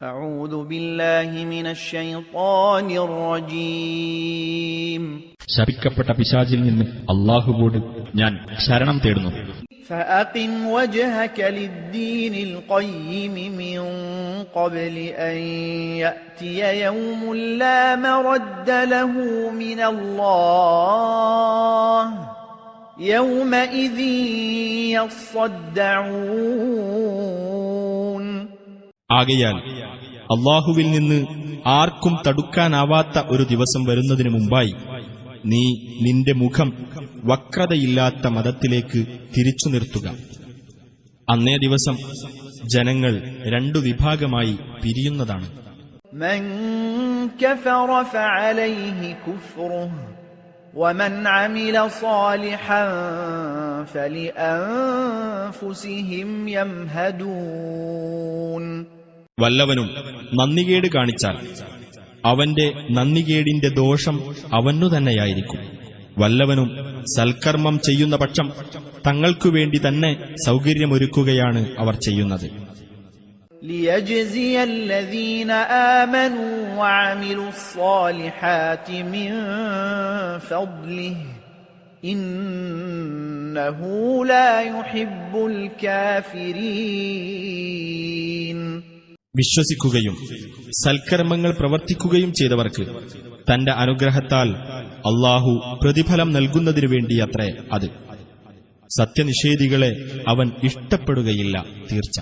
أعوذ بالله من الشيطان الرجيم ശപിക്കപ്പെട്ട പിശാചിൽ നിന്ന് അല്ലാഹുവോട് ഞാൻ ശരണം തേടുന്നു. فأقم وجهك للدين القيم من قبل أن يأتي يوم لا مرد له من الله يومئذ يصدعون. ആകയാൽ അല്ലാഹുവിൽ നിന്ന് ആർക്കും തടുക്കാനാവാത്ത ഒരു ദിവസം വരുന്നതിനു മുമ്പായി നീ നിന്റെ മുഖം വക്രതയില്ലാത്ത മതത്തിലേക്ക് തിരിച്ചു നിർത്തുക. അന്നേ ദിവസം ജനങ്ങൾ രണ്ടു വിഭാഗമായി പിരിയുന്നതാണ്. من كفر فعليه كفره ومن عمل صالحا فلأنفسهم يمهدون. വല്ലവനും നന്ദികേട് കാണിച്ചാൽ അവന്റെ നന്ദികേടിന്റെ ദോഷം അവനു തന്നെയായിരിക്കും. വല്ലവനും സൽക്കർമ്മം ചെയ്യുന്ന പക്ഷം തങ്ങൾക്കുവേണ്ടി തന്നെ സൗകര്യമൊരുക്കുകയാണ് അവർ ചെയ്യുന്നത്. ليجزي الذين آمنوا وعملوا الصالحات من فضله إنه لا يحب الكافرين. വിശ്വസിക്കുകയും സൽക്കർമ്മങ്ങൾ പ്രവർത്തിക്കുകയും ചെയ്തവർക്ക് തന്റെ അനുഗ്രഹത്താൽ അല്ലാഹു പ്രതിഫലം നൽകുന്നതിനു വേണ്ടിയത്രേ അത്. സത്യനിഷേധികളെ അവൻ ഇഷ്ടപ്പെടുകയില്ല തീർച്ച.